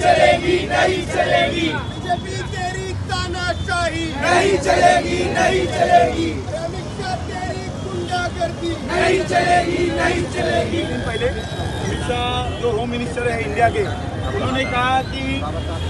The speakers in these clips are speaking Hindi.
चलेगी, नहीं चलेगी। बीजेपी तेरी तानाशाही नहीं चलेगी, नहीं चलेगी। अमित शाह तेरी गुंडागर्दी नहीं चलेगी, नहीं चलेगी। पहले अमित शाह जो होम मिनिस्टर है इंडिया के, उन्होंने कहा कि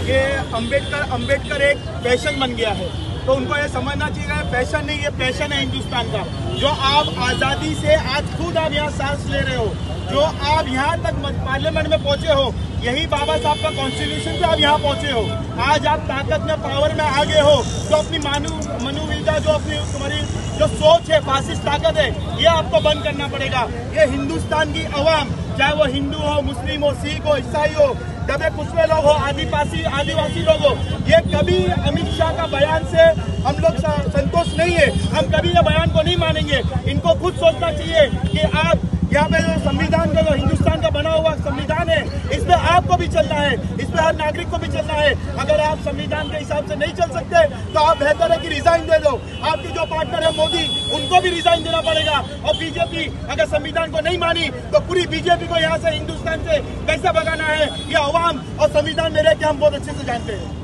ये अंबेडकर एक फैशन बन गया है। तो उनको ये समझना चाहिए फैशन नहीं, ये पैशन है हिंदुस्तान का। जो आप आज़ादी से आज खुद आप यहाँ सांस ले रहे हो, जो आप यहाँ तक पार्लियामेंट में पहुंचे हो, यही बाबा साहब का कॉन्स्टिट्यूशन से आप यहाँ पहुंचे हो। आज आप ताकत में, पावर में आगे हो, तो अपनी मनोविदा जो अपनी तुम्हारी जो सोच है, फासिस्ट ताकत है, ये आपको बंद करना पड़ेगा। ये हिंदुस्तान की अवाम, चाहे वो हिंदू हो, मुस्लिम हो, सिख हो, ईसाई हो, दबे कुचले लोग हो, आदिवासी लोग हो, ये कभी अमित शाह का बयान से हम लोग संतोष नहीं है। हम कभी ये बयान को नहीं मानेंगे। इनको खुद सोचना चाहिए कि आप यहाँ पे जो संविधान का, जो हिंदुस्तान का बना हुआ संविधान है, इस पे आपको भी चलना है, इस पे हर नागरिक को भी चलना है। अगर आप संविधान के हिसाब से नहीं चल सकते तो आप बेहतर है कि रिजाइन दे दो। आपके जो पार्टनर है मोदी, उनको भी रिजाइन देना पड़ेगा। और बीजेपी अगर संविधान को नहीं मानी तो पूरी बीजेपी को यहाँ से, हिंदुस्तान से कैसे भगाना है, ये अवाम और संविधान में रह के हम बहुत अच्छे से जानते हैं।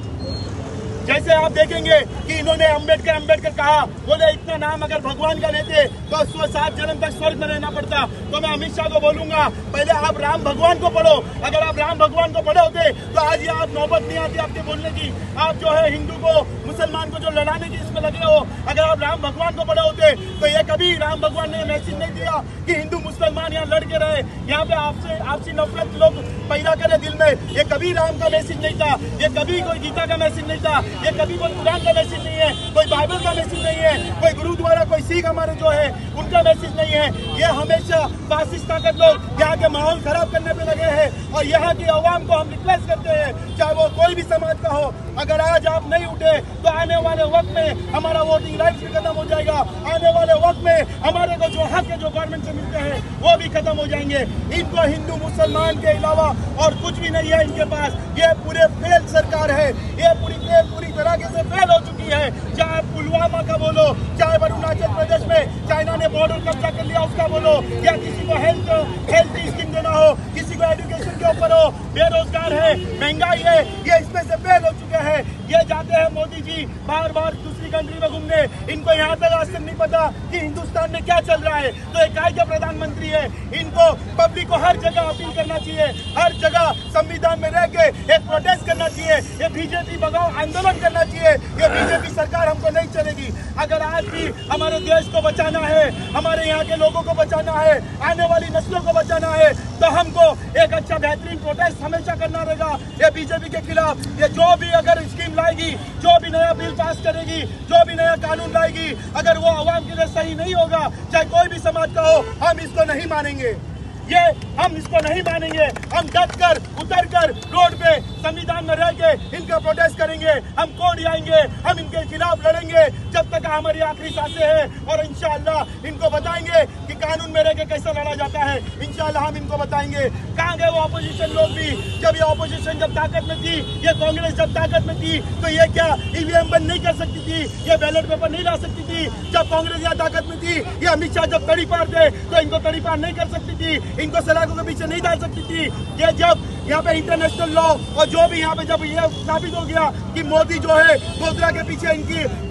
जैसे आप देखेंगे कि इन्होंने अंबेडकर कहा, बोले इतना नाम अगर भगवान का लेते तो 107 जन्म तक स्वर्ग में रहना पड़ता। तो मैं अमित शाह को बोलूंगा, पहले आप राम भगवान को पढ़ो। अगर आप राम भगवान को पढ़े होते तो आज ये आप नौबत नहीं आती आपके बोलने की। आप जो है हिंदू को, मुसलमान को जो लड़ाने की इसमें लगे हो, अगर आप राम भगवान को पढ़े होते तो ये कभी राम भगवान ने मैसेज नहीं दिया कि हिंदू मुसलमान यहाँ लड़ के रहे, यहाँ पे आपसी नफरत लोग पैदा करे दिल में। ये कभी राम का मैसेज नहीं था, ये कभी कोई गीता का मैसेज नहीं था, ये कभी कोई कुरान का मैसेज नहीं है, कोई बाइबल का मैसेज नहीं है, कोई गुरुद्वारा, कोई सिख हमारे जो है उनका मैसेज नहीं है। ये हमेशा फासिस्ट ताकत लोग यहाँ के माहौल खराब करने पे लगे हैं। और यहाँ की आवाम को हम रिक्वेस्ट करते हैं, चाहे वो कोई भी समाज का हो, अगर आज आप नहीं उठे तो आने वाले वक्त में हमारा वोटिंग राइट भी खत्म हो जाएगा। आने वाले वक्त में हमारे को जो हक है, जो गवर्नमेंट से मिलते हैं, वो भी खत्म हो जाएंगे। इनको हिंदू मुसलमान के अलावा और कुछ भी नहीं है इनके पास। ये पूरे फेल सरकार है, ये पूरी तरह से फेल हो चुकी है। चाहे पुलवामा का बोलो, चाहे अरुणाचल प्रदेश में चाइना ने बॉर्डर कब्जा कर लिया उसका बोलो, या किसी को हेल्थ स्कीम देना हो, किसी को एजुकेशन के ऊपर हो, बेरोजगार है, महंगाई है, ये इसमें से फेल हो चुके हैं। ये जाते हैं मोदी जी बार दूसरी कंट्री में घूमने, इनको यहाँ तक आज तक नहीं पता कि हिंदुस्तान में क्या चल रहा है। तो एक काय के प्रधानमंत्री है, इनको पब्लिक को हर जगह अपील करना चाहिए, हर जगह संविधान में रह के एक प्रोटेस्ट करना चाहिए, ये बीजेपी भगाओ आंदोलन करना चाहिए। ये बीजेपी सरकार हमको नहीं चलेगी। अगर आज भी हमारे देश को बचाना है, हमारे यहाँ के लोगों को बचाना है, आने वाली नस्लों को बचाना है, तो हमको एक अच्छा बेहतरीन प्रोटेस्ट हमेशा करना रहेगा ये बीजेपी के खिलाफ। ये जो भी अगर स्कीम लाएगी, जो भी नया बिल पास करेगी, जो भी नया कानून लाएगी, अगर वो आवाम के लिए सही नहीं होगा, चाहे कोई भी समाज का हो, हम इसको नहीं मानेंगे। हम इसको नहीं मानेंगे। हम डट कर, उतर कर रोड पे संविधान में रह के इनका प्रोटेस्ट करेंगे। हम कोर्ट जाएंगे, हम इनके खिलाफ लड़ेंगे जब तक हमारी आखिरी सांसें हैं। और इंशाअल्लाह इनको बताएंगे कि कानून में रह के कैसा लड़ा जाता है। इंशाअल्लाह हम इनको बताएंगे। कहाँ गए वो अपोजिशन लोग भी? जब ये अपोजिशन जब ताकत में थी, ये कांग्रेस जब ताकत में थी, तो ये क्या ईवीएम बंद नहीं कर सकती थी, ये बैलेट पेपर नहीं ला सकती थी? जब कांग्रेस यहाँ ताकत में थी, ये अमित शाह जब तड़ी पार थे, तो इनको तड़ी पार नहीं कर सकती थी, इनको सलाखों के पीछे नहीं डाल सकती थी। ये जब यहाँ पे इंटरनेशनल लॉ और जो भी यहाँ पे जब ये साबित हो गया कि मोदी जो है गोधरा के पीछे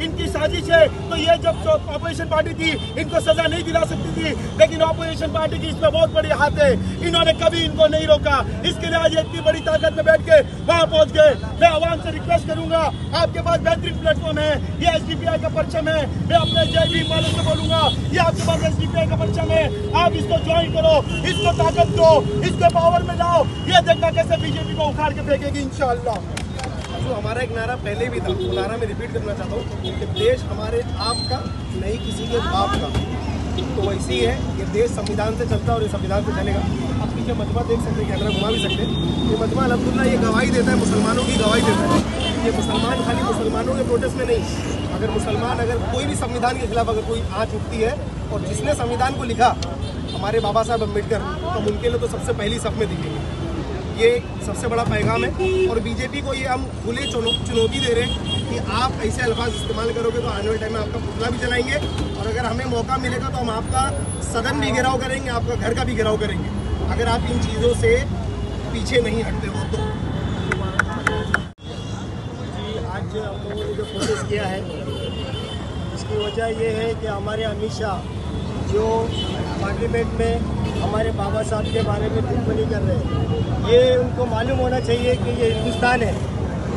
इनकी साजिश है, तो ये जब ऑपोजिशन पार्टी थी, इनको सजा नहीं दिला सकती थी। लेकिन ऑपोजिशन पार्टी की इसमें बहुत बड़ी हाथ है, इन्होंने कभी इनको नहीं रोका। इसके लिए आज इतनी बड़ी ताकत में बैठ के वहाँ पहुँच गए। मैं आवाम से रिक्वेस्ट करूंगा, आपके पास बेहतरीन प्लेटफॉर्म है, ये एसडीपीआई का परचम है। मैं अपने जय भीम वालों से बोलूंगा, ये आपके पास एसडीपीआई का परचम है, आप इसको ज्वाइन करो, इसको ताकत दो, इसको पावर में लाओ। ये देखना कैसे बीजेपी को उखाड़ के फेंकेगी इंशाअल्लाह। जो हमारा एक नारा पहले भी था, वो नारा मैं रिपीट करना चाहता हूँ कि देश हमारे आपका, नहीं किसी के बाप का। तो वैसे ही है, ये देश संविधान से चलता है और ये संविधान से चलेगा। आप पीछे मजमा देख सकते हैं, कैमरा घुमा भी सकते हैं। ये मजमा अल्हम्दुलिल्लाह ये गवाही देता है, मुसलमानों की गवाही देता है। ये मुसलमान खाली मुसलमानों के प्रोटेस्ट में नहीं, अगर मुसलमान अगर कोई भी संविधान के खिलाफ अगर कोई आँच उठती है, और जिसने संविधान को लिखा हमारे बाबा साहब अम्बेडकर, तो हम उनके लिए तो सबसे पहली सफ में दिखेंगे। ये सबसे बड़ा पैगाम है। और बीजेपी को ये हम खुले चुनौती दे रहे हैं कि आप ऐसे अल्फाज इस्तेमाल करोगे तो आने वाले टाइम में आपका पुतला भी जलाएंगे, और अगर हमें मौका मिलेगा तो हम आपका सदन भी घेराव करेंगे, आपका घर का भी घेराव करेंगे, अगर आप इन चीज़ों से पीछे नहीं हटते हो तो। हम लोगों ने जो प्रोटेस्ट किया है इसकी वजह ये है कि हमारे अमित शाह जो पार्लियामेंट में हमारे बाबा साहब के बारे में टिप्पणी कर रहे हैं, ये उनको मालूम होना चाहिए कि ये हिंदुस्तान है,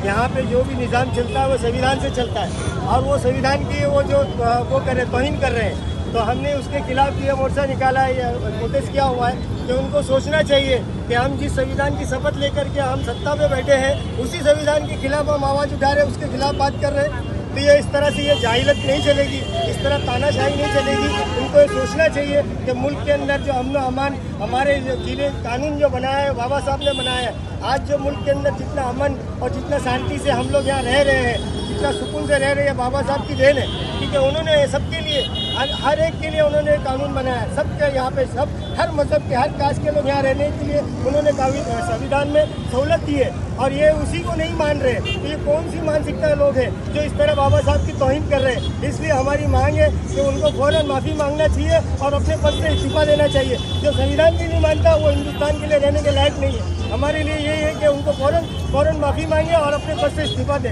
यहाँ पे जो भी निज़ाम चलता है वो संविधान से चलता है और वो संविधान की वो जो वो कर रहे तौहीन कर रहे हैं। तो हमने उसके खिलाफ ये मोर्चा निकाला है, ये प्रोटेस्ट किया हुआ है कि उनको सोचना चाहिए कि हम जिस संविधान की शपथ लेकर के हम सत्ता में बैठे हैं उसी संविधान के खिलाफ हम आवाज़ उठा रहे हैं, उसके खिलाफ बात कर रहे हैं। तो ये इस तरह से ये जाहिलत नहीं चलेगी, इस तरह तानाशाही नहीं चलेगी। उनको ये सोचना चाहिए कि मुल्क के अंदर जो अमन अमान हमारे जिले कानून जो बनाया है बाबा साहब ने बनाया है, आज जो मुल्क के अंदर जितना अमन और जितना शांति से हम लोग यहाँ रह रहे हैं, जितना सुकून से रह रहे हैं, बाबा साहब की देन है। ठीक है, उन्होंने सबके लिए हर एक के लिए उन्होंने कानून बनाया है, सबके यहाँ पे सब हर मजहब के हर कास्ट के लोग यहाँ रहने के लिए उन्होंने संविधान में सहूलत दी है और ये उसी को नहीं मान रहे। तो ये कौन सी मानसिकता लोग हैं जो इस तरह बाबा साहब की तौहीन कर रहे हैं। इसलिए हमारी मांग है कि उनको फौरन माफ़ी मांगना चाहिए और अपने पद से इस्तीफा देना चाहिए। जो संविधान की नहीं मानता वो हिंदुस्तान के लिए रहने के लायक नहीं है। हमारे लिए यही है कि उनको फौरन माफ़ी मांगे और अपने पद से इस्तीफा दें।